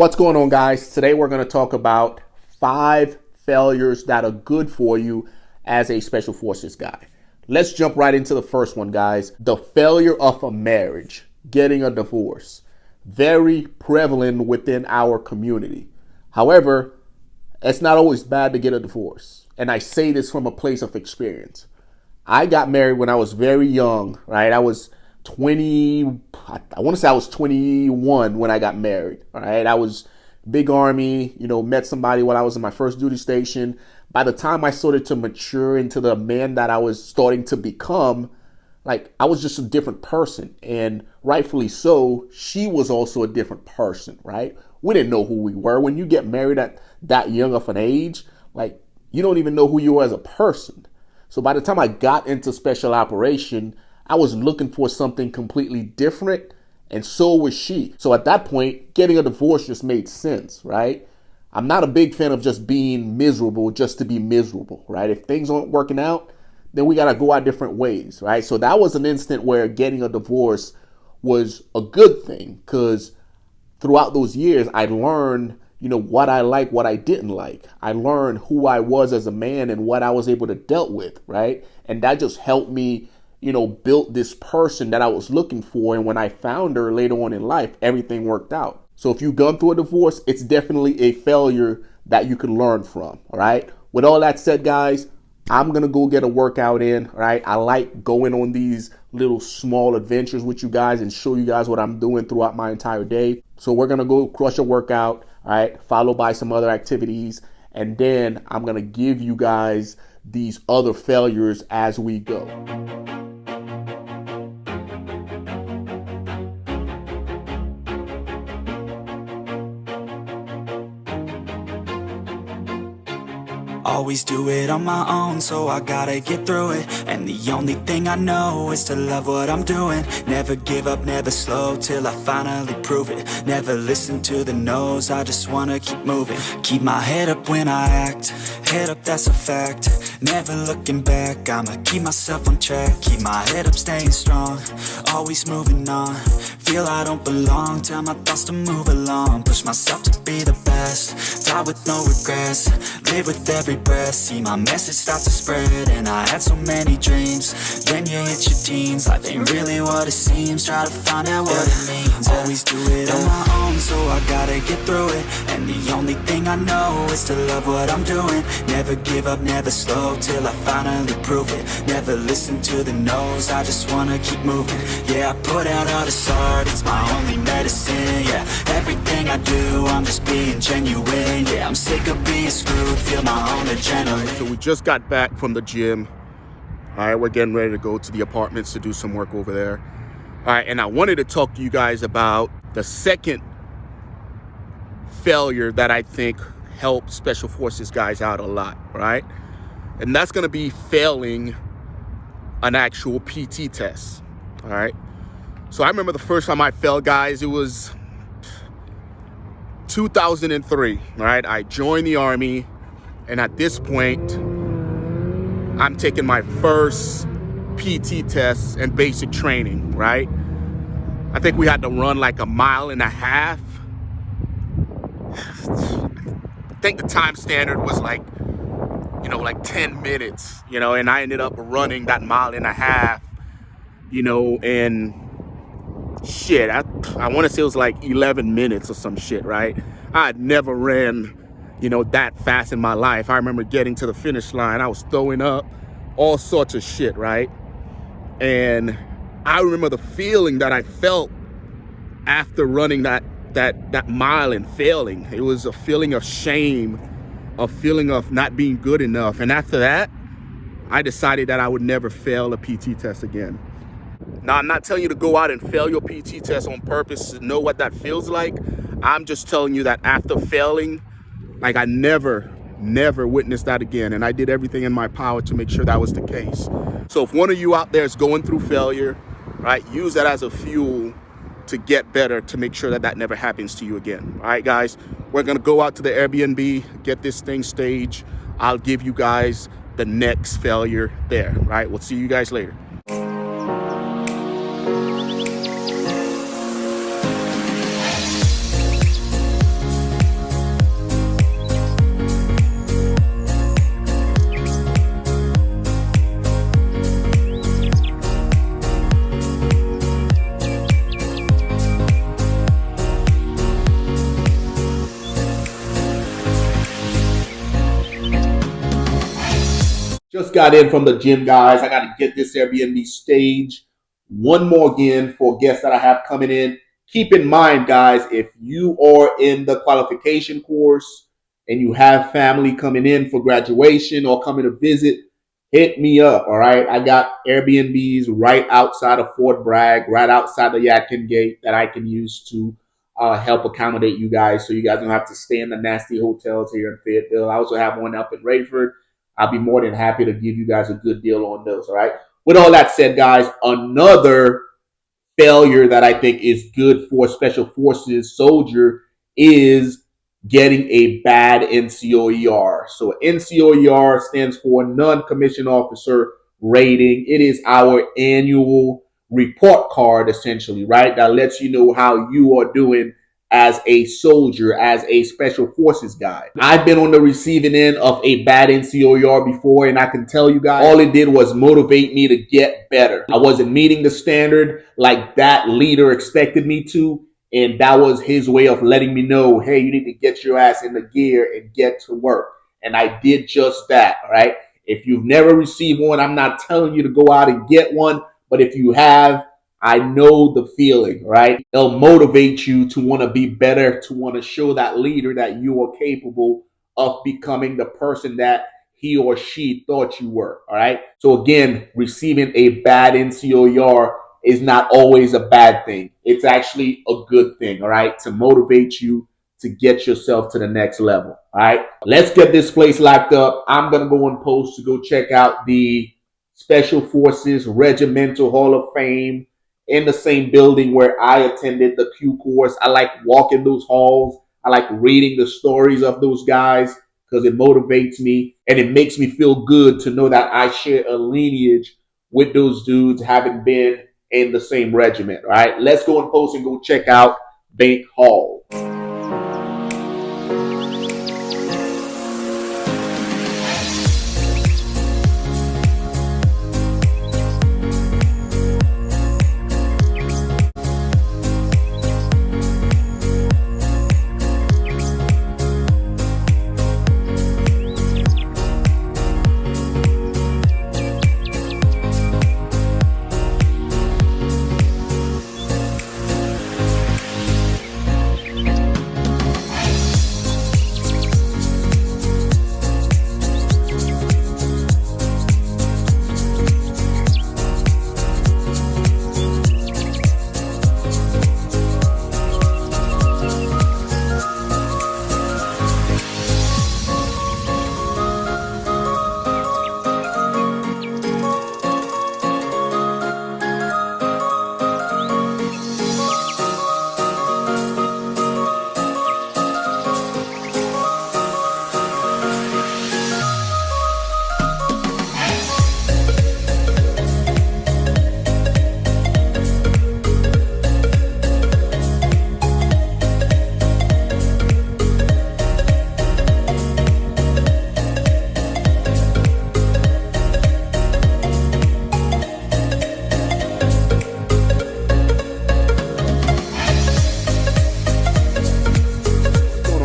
What's going on, guys? Today we're going to talk about 5 failures that are good for you as a Special Forces guy. Let's jump right into the first one, guys. The failure of a marriage, getting a divorce. Very prevalent within our community. However, it's not always bad to get a divorce. And I say this from a place of experience. I got married when I was very young, right? I was 20, I want to say I was 21 when I got married, all right? I was big Army, met somebody when I was in my first duty station. By the time I started to mature into the man that I was starting to become, I was just a different person. And rightfully so, she was also a different person, right? We didn't know who we were. When you get married at that young of an age, you don't even know who you are as a person. So by the time I got into special operation, I was looking for something completely different, and so was she. So at that point, getting a divorce just made sense, right? I'm not a big fan of just being miserable just to be miserable, right? If things aren't working out, then we got to go our different ways, right? So that was an instant where getting a divorce was a good thing, because throughout those years, I learned, what I like, what I didn't like. I learned who I was as a man and what I was able to deal with, right? And that just helped me built this person that I was looking for. And when I found her later on in life, everything worked out. So if you've gone through a divorce, it's definitely a failure that you can learn from. All right. With all that said, guys, I'm going to go get a workout in. All right. I like going on these little small adventures with you guys and show you guys what I'm doing throughout my entire day. So we're going to go crush a workout. All right. Followed by some other activities. And then I'm going to give you guys these other failures as we go. Always do it on my own, so I gotta get through it. And the only thing I know is to love what I'm doing. Never give up, never slow, till I finally prove it. Never listen to the no's, I just wanna keep moving. Keep my head up when I act, head up, that's a fact. Never looking back, I'ma keep myself on track. Keep my head up, staying strong, always moving on. Feel I don't belong, tell my thoughts to move along. Push myself to be the best, die with no regrets. Live with every breath, see my message start to spread. And I had so many dreams, then you hit your teens. Life ain't really what it seems, try to find out what it means. Always do it on my own, so I gotta get through it. And the only thing I know is to love what I'm doing. Never give up, never slow, till I finally prove it. Never listen to the no's, I just wanna keep moving. Yeah, I put out all this art, it's my only medicine. Yeah, everything I do, I'm just being genuine. Yeah, I'm sick of being screwed, feel my own adrenaline. So we just got back from the gym. All right, we're getting ready to go to the apartments to do some work over there. All right, and I wanted to talk to you guys about the second failure that I think helps Special Forces guys out a lot, right? And that's going to be failing an actual PT test, all right? So I remember the first time I failed, guys, it was 2003, all right? I joined the Army, and at this point, I'm taking my first PT test and basic training, right? I think we had to run like a mile and a half. I think the time standard was like 10 minutes, and I ended up running that mile and a half, and shit, I want to say it was like 11 minutes or some shit, right? I had never ran, that fast in my life. I remember getting to the finish line, I was throwing up, all sorts of shit, right? And I remember the feeling that I felt after running that mile and failing. It was a feeling of shame, a feeling of not being good enough. And after that, I decided that I would never fail a PT test again. Now, I'm not telling you to go out and fail your PT test on purpose to know what that feels like. I'm just telling you that after failing, I never witnessed that again. And I did everything in my power to make sure that was the case. So if one of you out there is going through failure, right, use that as a fuel to get better, to make sure that never happens to you again. All right, guys, we're going to go out to the Airbnb, get this thing staged. I'll give you guys the next failure there. All right, we'll see you guys later. Just got in from the gym, guys. I got to get this Airbnb stage one more again for guests that I have coming in. Keep in mind, guys, if you are in the qualification course and you have family coming in for graduation or coming to visit, hit me up. All right. I got Airbnbs right outside of Fort Bragg, right outside the Yadkin Gate that I can use to help accommodate you guys so you guys don't have to stay in the nasty hotels here in Fayetteville. I also have one up in Rayford. I'll be more than happy to give you guys a good deal on those. All right. With all that said, guys, another failure that I think is good for special forces soldier is getting a bad NCOER. So NCOER stands for non-commissioned officer rating. It is our annual report card, essentially, right? That lets you know how you are doing as a soldier, as a special forces guy. I've been on the receiving end of a bad NCOER before, and I can tell you guys, all it did was motivate me to get better. I wasn't meeting the standard like that leader expected me to, and that was his way of letting me know, hey, you need to get your ass in the gear and get to work. And I did just that, all right? If you've never received one, I'm not telling you to go out and get one, but if you have, I know the feeling, right? It'll motivate you to want to be better, to want to show that leader that you are capable of becoming the person that he or she thought you were. All right. So again, receiving a bad NCOER is not always a bad thing. It's actually a good thing. All right. To motivate you to get yourself to the next level. All right. Let's get this place locked up. I'm going to go on post to go check out the Special Forces Regimental Hall of Fame in the same building where I attended the Q course. I like walking those halls. I like reading the stories of those guys because it motivates me and it makes me feel good to know that I share a lineage with those dudes having been in the same regiment. All right, let's go and post and go check out Bank Hall.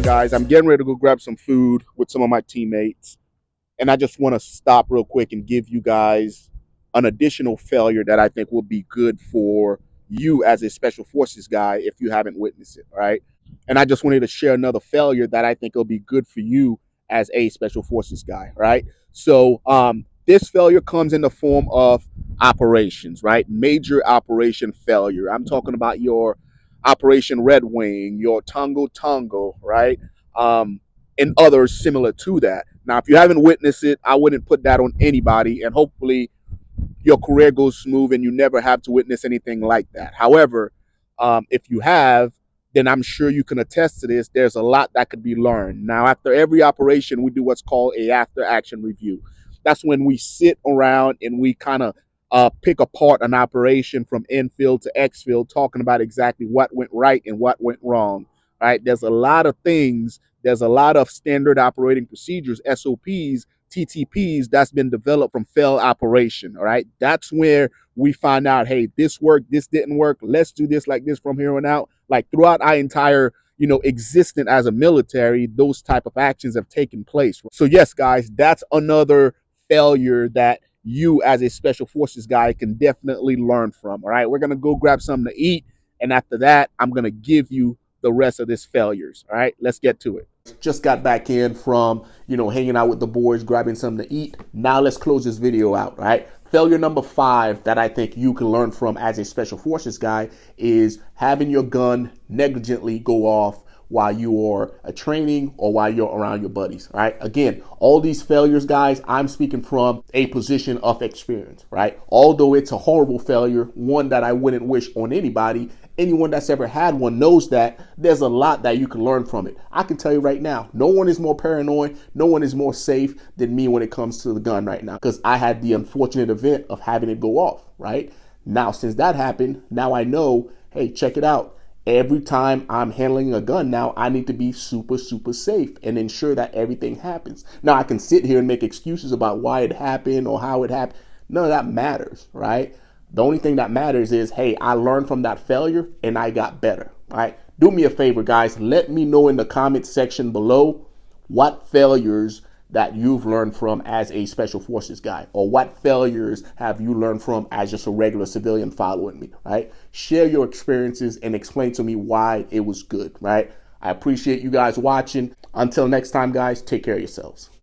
Guys, I'm getting ready to go grab some food with some of my teammates, and I just want to stop real quick and give you guys an additional failure that I think will be good for you as a special forces guy if you haven't witnessed it. All right, and I just wanted to share another failure that I think will be good for you as a special forces guy. All right, so this failure comes in the form of operations, right? Major operation failure. I'm talking about your Operation Red Wing, your Tongo Tongo, right? And others similar to that. Now, if you haven't witnessed it, I wouldn't put that on anybody, and hopefully your career goes smooth and you never have to witness anything like that. However, if you have, then I'm sure you can attest to this. There's a lot that could be learned. Now, after every operation, we do what's called a after action review. That's when we sit around and we kind of pick apart an operation from infield to exfield, talking about exactly what went right and what went wrong. Right? There's a lot of things. There's a lot of standard operating procedures, SOPs, TTPs that's been developed from failed operation. All right. That's where we find out, hey, this worked, this didn't work. Let's do this like this from here on out. Like throughout our entire, existence as a military, those type of actions have taken place. So yes, guys, that's another failure that you as a special forces guy can definitely learn from. All right, we're going to go grab something to eat. And after that, I'm going to give you the rest of this failures. All right, let's get to it. Just got back in from, hanging out with the boys, grabbing something to eat. Now let's close this video out, right? Failure number 5 that I think you can learn from as a special forces guy is having your gun negligently go off while you are training or while you're around your buddies, right? Again, all these failures, guys, I'm speaking from a position of experience, right? Although it's a horrible failure, one that I wouldn't wish on anybody, anyone that's ever had one knows that there's a lot that you can learn from it. I can tell you right now, no one is more paranoid, no one is more safe than me when it comes to the gun right now, because I had the unfortunate event of having it go off, right? Now, since that happened, now I know, hey, check it out. Every time I'm handling a gun now, I need to be super, super safe and ensure that everything happens. Now, I can sit here and make excuses about why it happened or how it happened. None of that matters, right? The only thing that matters is, hey, I learned from that failure and I got better, right? Do me a favor, guys. Let me know in the comment section below what failures that you've learned from as a special forces guy, or what failures have you learned from as just a regular civilian following me, right? Share your experiences and explain to me why it was good, right? I appreciate you guys watching. Until next time, guys, take care of yourselves.